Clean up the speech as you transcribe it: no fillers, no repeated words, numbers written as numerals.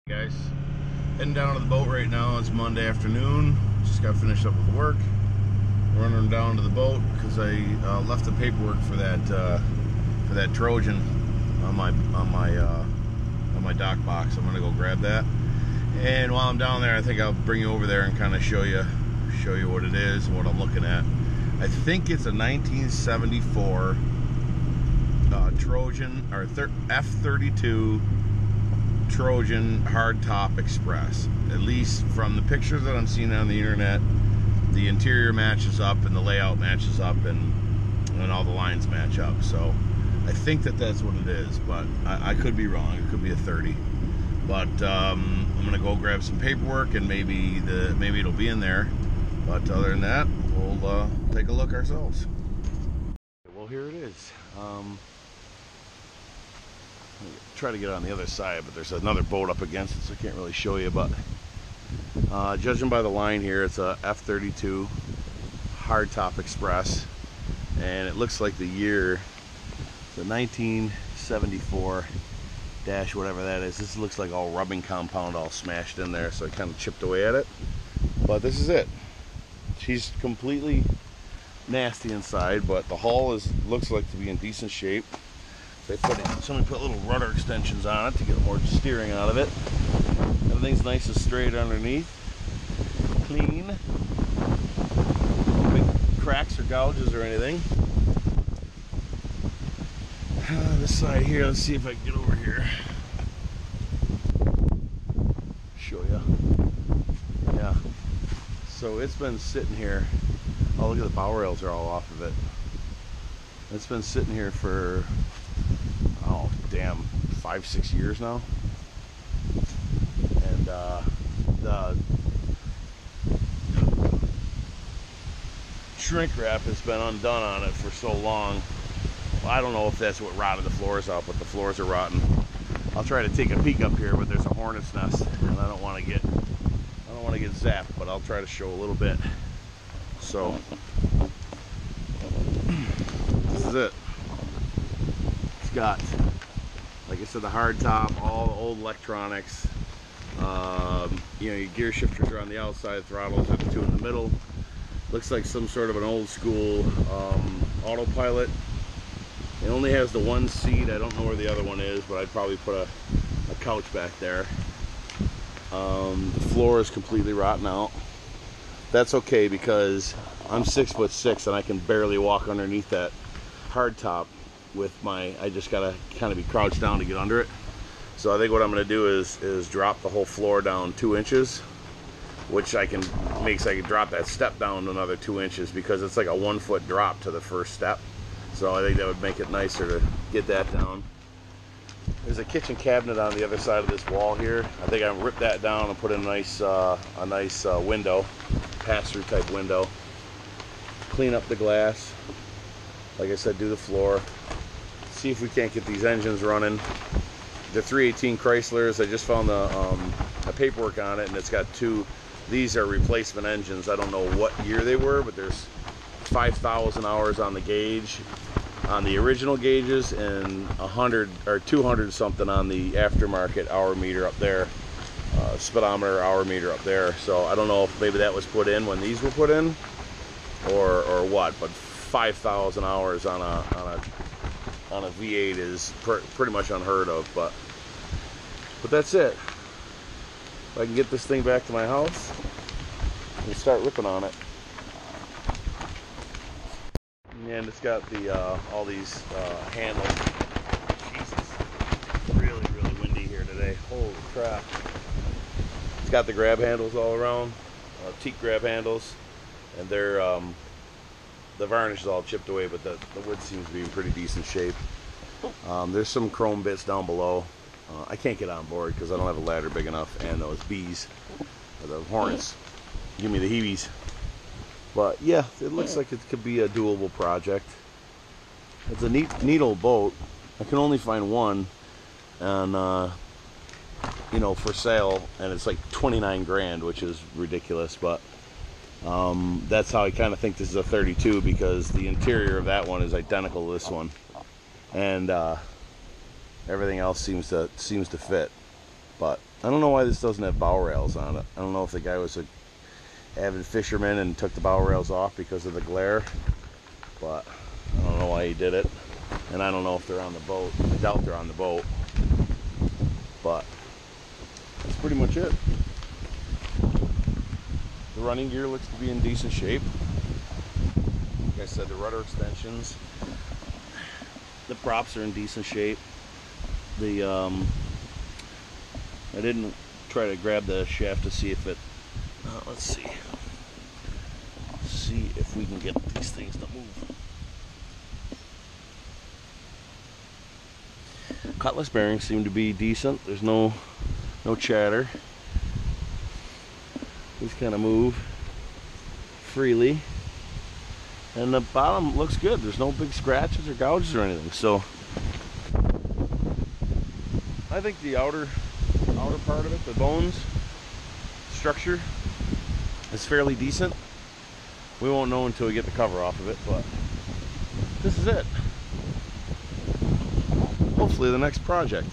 Guys, heading down to the boat right now. It's Monday afternoon. Just got finished up with work. Running down to the boat because I left the paperwork for that Trojan on my dock box. I'm gonna go grab that. And while I'm down there, I think I'll bring you over there and kind of show you what it is and what I'm looking at. I think it's a 1974 Trojan or F32 Trojan Hardtop Express. At least from the pictures that I'm seeing on the internet, the interior matches up and the layout matches up and all the lines match up. So I think that's what it is, but I could be wrong. It could be a 30. But I'm gonna go grab some paperwork and maybe it'll be in there. But other than that, we'll take a look ourselves. Well, here it is. Try to get on the other side, but there's another boat up against it, so I can't really show you. But judging by the line here, it's a F32 Hardtop Express, and it looks like the year, the 1974 dash whatever that is. This looks like all rubbing compound all smashed in there, so I kind of chipped away at it. But this is it. She's completely nasty inside, but the hull looks like to be in decent shape. Somebody put little rudder extensions on it to get more steering out of it. Everything's nice and straight underneath. Clean. No big cracks or gouges or anything. This side here, let's see if I can get over here. Show you. Yeah. So it's been sitting here. Oh, look at the bow rails are all off of it. It's been sitting here for, oh damn, 5-6 years now, and the shrink wrap has been undone on it for so long. Well, I don't know if that's what rotted the floors out, but the floors are rotten. I'll try to take a peek up here, but there's a hornet's nest, and I don't want to get zapped, but I'll try to show a little bit. So this is it. It's got, like I said, the hard top, all the old electronics. You know, your gear shifters are on the outside, throttles are the two in the middle. Looks like some sort of an old school autopilot. It only has the one seat. I don't know where the other one is, but I'd probably put a couch back there. The floor is completely rotten out. That's okay because I'm 6'6" and I can barely walk underneath that hardtop with I just gotta kind of be crouched down to get under it. So I think what I'm gonna do is drop the whole floor down 2 inches, which I can drop that step down another 2 inches because it's like a 1 foot drop to the first step. So I think that would make it nicer to get that down. There's a kitchen cabinet on the other side of this wall here. I think I ripped that down and put in a nice window, pass-through type window. Clean up the glass. Like I said, do the floor. See if we can't get these engines running. The 318 Chryslers, I just found the paperwork on it, and it's got two. These are replacement engines. I don't know what year they were, but there's 5,000 hours on the gauge, on the original gauges, and 100 or 200 something on the aftermarket hour meter up there, speedometer hour meter up there. So I don't know if maybe that was put in when these were put in, or what. But 5,000 hours on a V8 is pretty much unheard of. But that's it. If I can get this thing back to my house and start ripping on it. And it's got the all these handles. Jesus, really windy here today. Holy crap! It's got the grab handles all around, teak grab handles, and they're the varnish is all chipped away, but the wood seems to be in pretty decent shape. There's some chrome bits down below. I can't get on board because I don't have a ladder big enough, and those bees, or the hornets, give me the heebies. But yeah, it looks like it could be a doable project. It's a neat old boat. I can only find one, and you know, for sale, and it's like 29 grand, which is ridiculous. But that's how I kind of think this is a 32, because the interior of that one is identical to this one, and everything else seems to fit. But I don't know why this doesn't have bow rails on it. I don't know if the guy was a avid fisherman and took the bow rails off because of the glare, but I don't know why he did it. And I don't know if they're on the boat. I doubt they're on the boat, but that's pretty much it. The running gear looks to be in decent shape. Like I said, the rudder extensions, the props are in decent shape. I didn't try to grab the shaft to see if it, let's see if we can get these things to move. Cutlass bearings seem to be decent. There's no chatter. These kind of move freely. And the bottom looks good. There's no big scratches or gouges or anything. So I think the outer part of it, the bones structure, is fairly decent. We won't know until we get the cover off of it, but this is it. Hopefully the next project.